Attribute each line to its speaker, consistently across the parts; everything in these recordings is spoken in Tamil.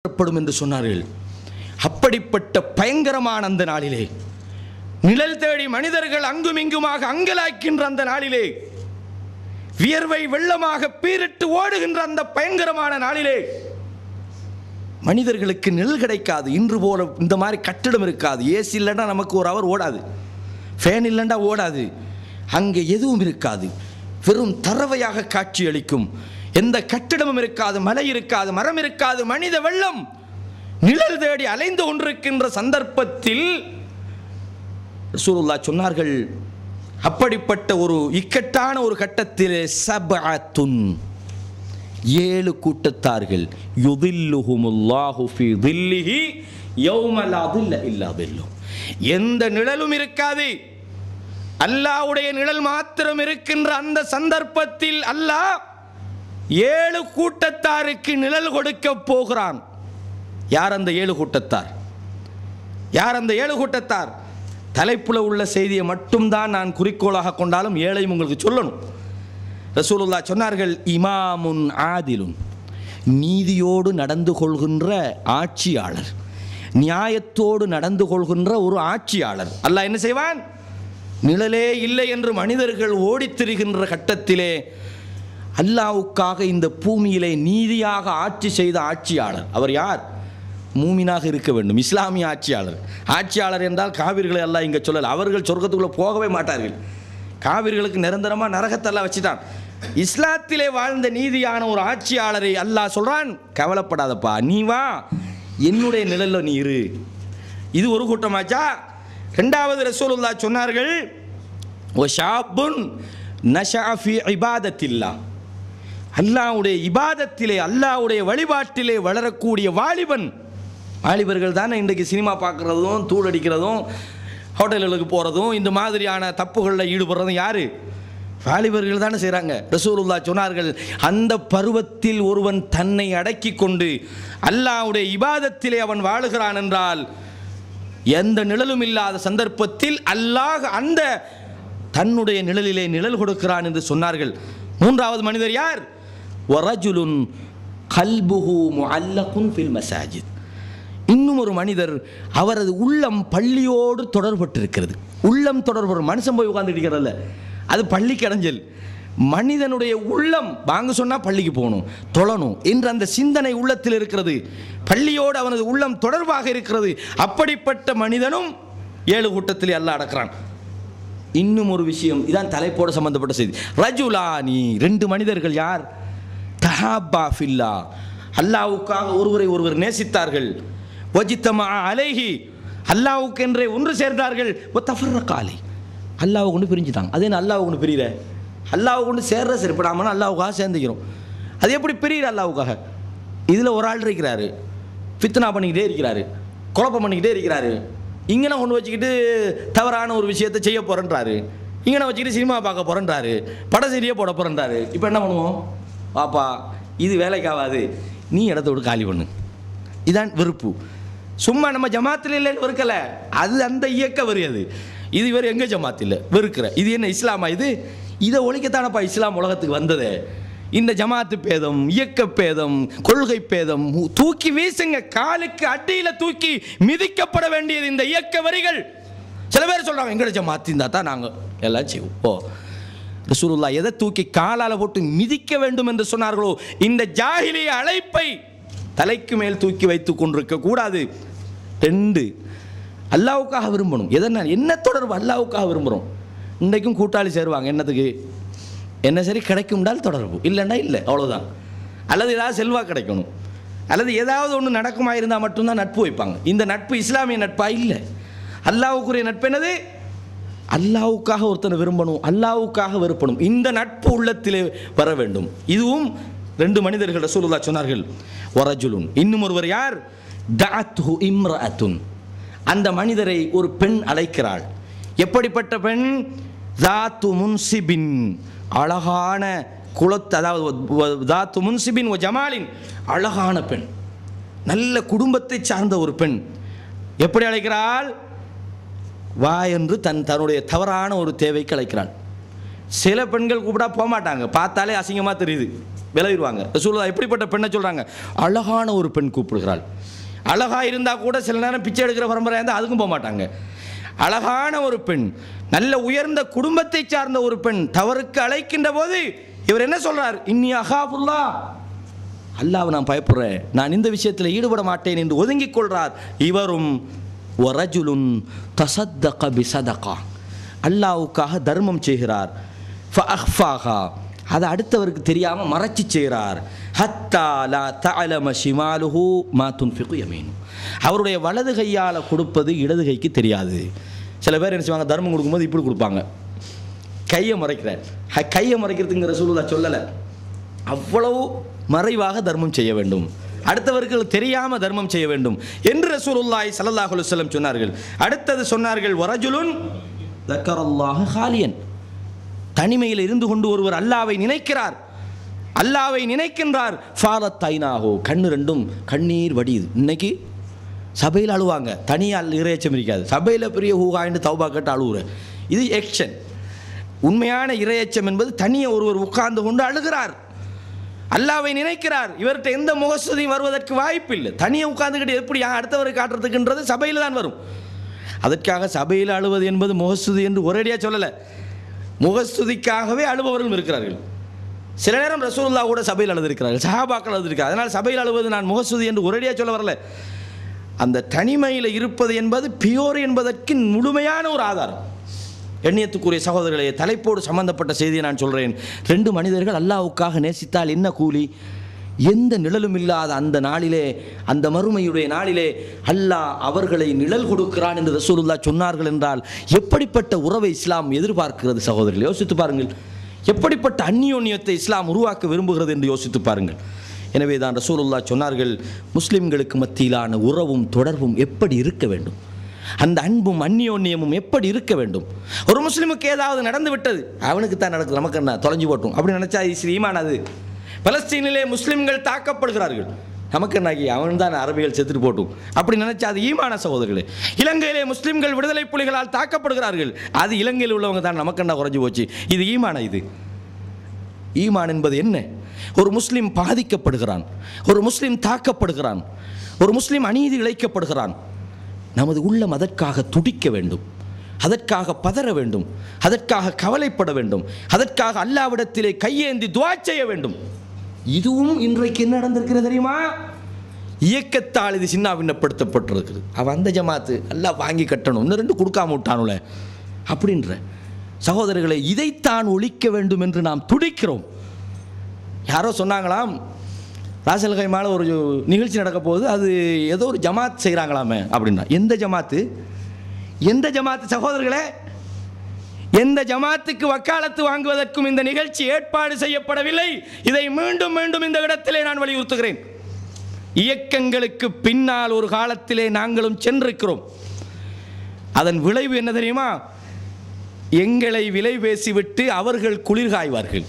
Speaker 1: ஏற்படும் என்று சொன்னார்கள். அப்படிப்பட்ட பயங்கரமான அந்த நாளிலே, நிழல் தேடி மனிதர்கள் அங்கும் இங்குமாக அங்கலாய்க்கின்ற அந்த நாளிலே, வியர்வை வெள்ளமாக பீரிட்டு ஓடுகின்ற அந்த பயங்கரமான நாளிலே மனிதர்களுக்கு நிழல் கிடைக்காது. இன்று போல இந்த மாதிரி கட்டிடம் இருக்காது. ஏசி இல்லைன்னா நமக்கு ஒரு அவர் ஓடாது, ஃபேன் இல்லைன்னா ஓடாது. அங்கே எதுவும் இருக்காது, வெறும் தரவையாக காட்சி அளிக்கும். எந்த கட்டிடமும் இருக்காது, மலை இருக்காது, மரம் இருக்காது, மனித வெள்ளம் நிழல் தேடி அலைந்து கொண்டிருக்கின்ற சந்தர்ப்பத்தில் ரசூலுல்லாஹ் சொன்னார்கள், அப்படிப்பட்ட ஒரு இக்கட்டான ஒரு கட்டத்தில் சபஅத்துன், 7 கூட்டத்தார்கள், யுதில்லுஹுமுல்லாஹு ஃபீ தில்லிஹி யௌம லா தில்ல இல்லா தில்லு, எந்த நிழலும் இருக்காது, அல்லாஹ்வுடைய நிழல் மாத்திரம் இருக்கின்ற அந்த சந்தர்ப்பத்தில் அல்லாஹ் 7 கூட்டத்தாருக்கு நிழல் கொடுக்க போகிறான். யார் அந்த 7 கூட்டத்தார்? யார் அந்த 7 கூட்டத்தார்? தலைப்புல உள்ள செய்தியை மட்டும்தான் நான் குறிக்கோளாக கொண்டாலும் 7ஐயும் உங்களுக்கு சொல்லணும். ரசூலுல்லாஹ் சொன்னார்கள், இமாமுன் ஆதிலுன், நீதியோடு நடந்து கொள்கின்ற ஆட்சியாளர், நியாயத்தோடு நடந்து கொள்கின்ற ஒரு ஆட்சியாளர். அல்லாஹ் என்ன செய்வான்? நிழலே இல்லை என்று மனிதர்கள் ஓடித்திரிகின்ற கட்டத்திலே அல்லாஹ்வுக்காக இந்த பூமியிலே நீதியாக ஆட்சி செய்த ஆட்சியாளர். அவர் யார்? மூமினாக இருக்க வேண்டும், இஸ்லாமிய ஆட்சியாளர். ஆட்சியாளர் என்றால் காவிர்களை அல்லாஹ் இங்கே சொல்லல. அவர்கள் சொர்க்கத்துக்குள்ளே போகவே மாட்டார்கள். காவிர்களுக்கு நிரந்தரமாக நரகத்தெல்லாம் வச்சுட்டான். இஸ்லாத்திலே வாழ்ந்த நீதியான ஒரு ஆட்சியாளரை அல்லாஹ் சொல்கிறான், கவலைப்படாதப்பா, நீ வா, என்னுடைய நிழலில் நீ இரு. இது ஒரு கூட்டமாச்சா? ரெண்டாவது ரசூலுல்லாஹ் சொன்னார்கள், ஓ ஷாபுன் நஷஅ ஃபீ இபாதத்தில்லாஹ், அல்லாஹ்வுடைய இபாதத்திலே, அல்லாஹ்வுடைய வழிபாட்டிலே வளரக்கூடிய வாலிபன். வாலிபர்கள் தானே இன்றைக்கு சினிமா பார்க்குறதும், தூள் அடிக்கிறதும், ஹோட்டல்களுக்கு போகிறதும், இந்த மாதிரியான தப்புகளில் ஈடுபடுறதும் யார்? வாலிபர்கள் தானே செய்கிறாங்க. ரசூலுல்லாஹ் சொன்னார்கள், அந்த பருவத்தில் ஒருவன் தன்னை அடக்கி கொண்டு அல்லாஹ்வுடைய இபாதத்திலே அவன் வாழுகிறான் என்றால், எந்த நிழலும் இல்லாத சந்தர்ப்பத்தில் அல்லாஹ் அந்த தன்னுடைய நிழலிலே நிழல் கொடுக்கிறான் என்று சொன்னார்கள். மூன்றாவது மனிதர் யார்? வரஜுலுன் கல்புஹு முஅல்லகுன் ஃபில் மசாஜித், இன்னும் ஒரு மனிதர், அவரது உள்ளம் பள்ளியோடு தொடர்பட்டிருக்கிறது. உள்ளம் தொடர்பு, மனுஷன் போய் உட்கார்ந்து இருக்கிறதில்ல, அது பள்ளிக்கு இடைஞ்சல். மனிதனுடைய உள்ளம் வாங்க சொன்னால் பள்ளிக்கு போகணும், தொழணும் என்ற அந்த சிந்தனை உள்ளத்தில் இருக்கிறது. பள்ளியோடு அவனது உள்ளம் தொடர்பாக இருக்கிறது. அப்படிப்பட்ட மனிதனும் 7 கூட்டத்தில் அல்லாஹ் அடக்கிறான். இன்னும் ஒரு விஷயம், இதான் தலைப்போடு சம்பந்தப்பட்ட செய்தி. ரஜுலானி, 2 மனிதர்கள். யார்? தஹாபா ஃபில்லா, அல்லாஹ்வுக்காக ஒருவரை ஒருவர் நேசித்தார்கள். வஜித்தமா அலைஹி, அல்லாஹ்வுக்கென்றே ஒன்று சேர்ந்தார்கள். தஃபர்ரகா அலைஹி, அல்லாஹ்வை கொண்டு பிரிஞ்சுட்டாங்க. அதே அல்லாஹ்வை கொண்டு பிரியிற, அல்லாஹ்வை கொண்டு சேர்ற சரிப்படாமல் அல்லாஹ்வுக்காக சேர்ந்துக்கிறோம். அது எப்படி பிரியிற? அல்லாஹ்வுக்காக. இதில் ஒரு ஆள் இருக்கிறாரு, ஃபித்னா பண்ணிக்கிட்டே இருக்கிறாரு, குழப்பம் பண்ணிக்கிட்டே இருக்கிறாரு. இங்கே கொண்டு வச்சுக்கிட்டு தவறான ஒரு விஷயத்தை செய்ய போகிறேன்றாரு, இங்கே வச்சுக்கிட்டு சினிமா பார்க்க போகிறேன்றாரு, பட சீரியை போட போகிறேன்றாரு. இப்போ என்ன பண்ணுவோம்? பாப்பா, இது வேலைக்காகாது, நீ இடத்த விட்டு காலி பண்ணு. இதான் வெறுப்பு. சும்மா நம்ம ஜமாத்தில் இல்லைன்னு வெறுக்கலை, அது அந்த இயக்க வரியாது. இது வேறு எங்கே ஜமாத்தில் வெறுக்கிற, இது என்ன இஸ்லாமா? இதை ஒழிக்கத்தானப்பா இஸ்லாம் உலகத்துக்கு வந்ததே. இந்த ஜமாத்து பேதம், இயக்க பேதம், கொள்கை பேதம் தூக்கி வீசுங்க. காலுக்கு அடியில் தூக்கி மிதிக்கப்பட வேண்டியது இந்த இயக்க வரிகள். சில பேர் சொல்கிறாங்க, எங்கட ஜமாத்து இருந்தால் தான் நாங்கள் எல்லாம் செய்வோம். ஓ, ரசூலுல்லாஹ் எதை தூக்கி காலால் போட்டு மிதிக்க வேண்டும் என்று சொன்னார்களோ, இந்த ஜாஹிலிய அழைப்பை தலைக்கு மேல் தூக்கி வைத்து கொண்டிருக்க கூடாது. 2, அல்லாஹ்வுக்காக விரும்பணும். எதனால்? என்ன தொடர்பு? அல்லாஹ்வுக்காக விரும்புகிறோம். இன்றைக்கும் கூட்டாளி சேருவாங்க, என்னத்துக்கு? என்ன சரி கிடைக்கும்டால் தொடர்பு, இல்லைன்னா இல்லை, அவ்வளோதான். அல்லது ஏதாவது செல்வாக்கு கிடைக்கணும், அல்லது ஏதாவது ஒன்று நடக்குமா இருந்தால் மட்டும்தான் நட்பு வைப்பாங்க. இந்த நட்பு இஸ்லாமிய நட்பா? இல்லை. அல்லாஹ்வுக்குரிய நட்பு என்னது? அல்லாஹ்வுக்காக ஒருத்தனை விரும்பணும், அல்லாஹ்வுக்காக வெறுப்பணும். இந்த நட்பு உள்ளத்திலே வர வேண்டும். இதுவும் 2 மனிதர்கள் ரசூலுல்லாஹ் சொன்னார்கள். வரஜுலுன், இன்னும் ஒருவர் யார்? தஅத்ஹு இம்ரஅத்துன், அந்த மனிதரை ஒரு பெண் அழைக்கிறாள். எப்படிப்பட்ட பெண்? தாத்து முன்சிபின், அழகான குலத்து, அதாவது தாத்து முன்சிபின் ஒ ஜமாலின், அழகான பெண், நல்ல குடும்பத்தை சார்ந்த ஒரு பெண். எப்படி அழைக்கிறாள்? வா என்று தன்னுடைய தவறான ஒரு தேவைக்கு அழைக்கிறாள். சில பெண்கள் கூப்பிட்டா போக மாட்டாங்க, பார்த்தாலே அசிங்கமாக தெரியுது. விளைவிடுவாங்க. ரசூலுல்லாஹ் எப்படிப்பட்ட பெண்ணை சொல்கிறாங்க? அழகான ஒரு பெண் கூப்பிடுகிறாள். அழகாக இருந்தால் கூட சில நேரம் பிச்சை எடுக்கிற பரம்பரையாக இருந்தால் அதுக்கும் போக மாட்டாங்க. அழகான ஒரு பெண், நல்ல உயர்ந்த குடும்பத்தை சார்ந்த ஒரு பெண் தவறுக்கு அழைக்கின்ற போது இவர் என்ன சொல்றார்? இன்னி அகாபுல்லா, அல்லாஹ்வை நான் பயப்படுறேன், நான் இந்த விஷயத்தில் ஈடுபட மாட்டேன் என்று ஒதுங்கிக் கொள்றார். இவரும் வரஜுலுன் தஸத்தக பிஸதகா, அல்லாஹ்வுக்காக தர்மம் செய்கிறார். ஃபஅஃபாஹா, அதை அடுத்தவருக்கு தெரியாமல் மறைச்சி செய்கிறார். ஹத்தா லா தஅலம ஷிமாலுஹு மா துன்ஃபிகு யமீனு, அவருடைய வலது கையால் கொடுப்பது இடது கைக்கு தெரியாது. சில பேர் என்ன செய்வாங்க? தர்மம் கொடுக்கும்போது இப்படி கொடுப்பாங்க, கையை மறைக்கிறார். கையை மறைக்கிறதுங்கிற ரசூலுல்லாஹ் சொல்லலை. அவ்வளவு மறைவாக தர்மம் செய்ய வேண்டும், அடுத்தவர்கள் தெரியாமல் தர்மம் செய்ய வேண்டும் என்று ரசூலுல்லாஹி ஸல்லல்லாஹு அலைஹி வஸல்லம் சொன்னார்கள். அடுத்தது சொன்னார்கள், வரஜுலுன் ذكرல்லாஹ ஹாலியன், தனிமையில் இருந்து கொண்டு ஒருவர் அல்லாஹ்வை நினைக்கிறார், அல்லாஹ்வை நினைக்கின்றார். ஃபாலத் ஐனாஹு, கண்ணு ரெண்டும் கண்ணீர் வடியுது. இன்னைக்கு சபையில் அழுவாங்க, தனியால் இறையச்சம் இருக்காது. சபையில் பெரிய ஹூகாயின்னு தௌபா கேட்டு அழுகுற, இது எக்ஷன். உண்மையான இறையச்சம் என்பது தனியே ஒருவர் உட்கார்ந்து கொண்டு அழுகிறார், அல்லாஹ்வை நினைக்கிறார். இவர்கிட்ட எந்த முகஸ்துதியும் வருவதற்கு வாய்ப்பு இல்லை. தனியே உட்கார்ந்துக்கிட்டு எப்படி அடுத்தவரை காட்டுறதுக்குன்றது சபையில் தான் வரும். அதற்காக சபையில் அழுவது என்பது முகஸ்துதி என்று ஒரேடியாக சொல்லலை. முகஸ்துதிக்காகவே அழுபவர்களும் இருக்கிறார்கள். சில நேரம் ரசூலுல்லாஹ் கூட சபையில் அழுதிருக்கிறார்கள், சஹாபாக்கள் அழுதிருக்கிறார். அதனால் சபையில் அழுவது நான் முகஸ்துதி என்று ஒரேடியாக சொல்ல வரல. அந்த தனிமையில் இருப்பது என்பது பியோர் என்பதற்கு முழுமையான ஒரு ஆதாரம். எண்ணியத்துக்குரிய சகோதரர்களே, தலைப்போடு சம்பந்தப்பட்ட செய்தியை நான் சொல்கிறேன். 2 மனிதர்கள் அல்லாஹ்வுக்காக நேசித்தால் என்ன கூலி? எந்த நிழலும் இல்லாத அந்த நாளிலே, அந்த மறுமையுடைய நாளிலே அல்லாஹ் அவர்களை நிழல் கொடுக்கிறான் என்று ரசூலுல்லாஹ் சொன்னார்கள் என்றால் எப்படிப்பட்ட உறவை இஸ்லாம் எதிர்பார்க்கிறது? சகோதரர்கள் யோசித்து பாருங்கள். எப்படிப்பட்ட அந்நியோன்யத்தை இஸ்லாம் உருவாக்க விரும்புகிறது என்று யோசித்து பாருங்கள். எனவே தான் ரசூலுல்லாஹ் சொன்னார்கள், முஸ்லிம்களுக்கு மத்தியிலான உறவும் தொடர்பும் எப்படி இருக்க வேண்டும், அந்த அன்பும் அந்நியோன்யமும் எப்படி இருக்க வேண்டும். ஒரு முஸ்லிமுக்கு ஏதாவது நடந்து விட்டது, அவனுக்கு தான் நடக்குது, நமக்கு என்ன, தொலைஞ்சு போட்டும் அப்படி நினைச்சா இது ஈமான்? அது பலஸ்தீனிலே முஸ்லிம்கள் தாக்கப்படுகிறார்கள், நமக்கு என்னாகி அவன் தான் அரபிகள் செத்துட்டு போட்டும் அப்படி நினைச்சா அது ஈமான? சகோதரர்களே, இலங்கையிலே முஸ்லிம்கள் விடுதலை புலிகளால் தாக்கப்படுகிறார்கள், அது இலங்கையில் உள்ளவங்க தான், நமக்கு என்ன குறைஞ்சு போச்சு, இது ஈமான? இது ஈமான் என்பது என்ன? ஒரு முஸ்லிம் பாதிக்கப்படுகிறான், ஒரு முஸ்லிம் தாக்கப்படுகிறான், ஒரு முஸ்லிம் அநீதி இழைக்கப்படுகிறான், நமது உள்ளம் அதற்காக துடிக்க வேண்டும், அதற்காக பதற வேண்டும், அதற்காக கவலைப்பட வேண்டும், அதற்காக அல்லாஹ்விடத்திலே கையேந்தி துஆ செய்ய வேண்டும். இதுவும் இன்றைக்கு என்ன நடந்திருக்கிறது தெரியுமா? இயக்கத்தால் இது சின்ன பின்னப்படுத்தப்பட்டிருக்குது. அவன் அந்த ஜமாத்து அல்லாஹ் வாங்கி கட்டணும், இன்னும் 2 கொடுக்காம விட்டானுல அப்படின்ற. சகோதரர்களை, இதைத்தான் ஒழிக்க வேண்டும் என்று நாம் துடிக்கிறோம். யாரோ சொன்னாங்களாம், ராசல் கைமால ஒரு நிகழ்ச்சி நடக்க போகுது, அது ஏதோ ஒரு ஜமாத் செய்கிறாங்களாமே அப்படின்னா. எந்த ஜமாத்து? எந்த ஜமாத்து? சகோதரர்களே, எந்த ஜமாத்துக்கு வக்காலத்து வாங்குவதற்கும் இந்த நிகழ்ச்சி ஏற்பாடு செய்யப்படவில்லை. இதை மீண்டும் மீண்டும் இந்த இடத்திலே நான் வலியுறுத்துகிறேன். இயக்கங்களுக்கு பின்னால் ஒரு காலத்திலே நாங்களும் சென்றிருக்கிறோம். அதன் விளைவு என்ன தெரியுமா? எங்களை விலை பேசிவிட்டு அவர்கள் குளிர்காய்வார்கள்,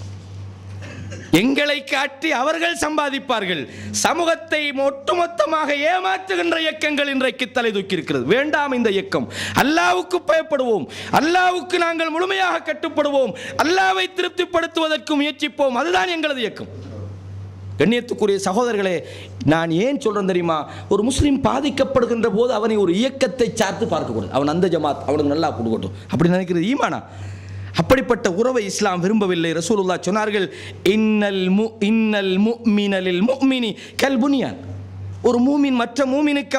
Speaker 1: எங்களை காட்டி அவர்கள் சம்பாதிப்பார்கள். சமூகத்தை ஒட்டுமொத்தமாக ஏமாற்றுகின்ற இயக்கங்கள் இன்றைக்கு தலை தூக்கி இருக்கிறது. வேண்டாம் இந்த இயக்கம். அல்லாஹ்வுக்கு பயப்படுவோம், அல்லாஹ்வுக்கு நாங்கள் முழுமையாக கட்டுப்படுவோம், அல்லாஹ்வை திருப்திப்படுத்துவதற்கு முயற்சிப்போம். அதுதான் எங்களது இயக்கம். கண்ணியத்துக்குரிய சகோதரர்களே, நான் ஏன் சொல்றேன் தெரியுமா? ஒரு முஸ்லீம் பாதிக்கப்படுகின்ற போது அவனை ஒரு இயக்கத்தை சார்த்து பார்க்கக்கூடாது. அவன் அந்த ஜமாத் அவனுக்கு நல்லா கொடுக்கட்டும் அப்படி நினைக்கிறது ஈமானா? அப்படிப்பட்ட உறவை இஸ்லாம் விரும்பவில்லை. ரசூலுல்லாஹ் சொன்னார்கள், இன்னல் முஃமின லில் முஃமினி கல் புனியான், ஒரு மூமின் மற்ற மூமினுக்கு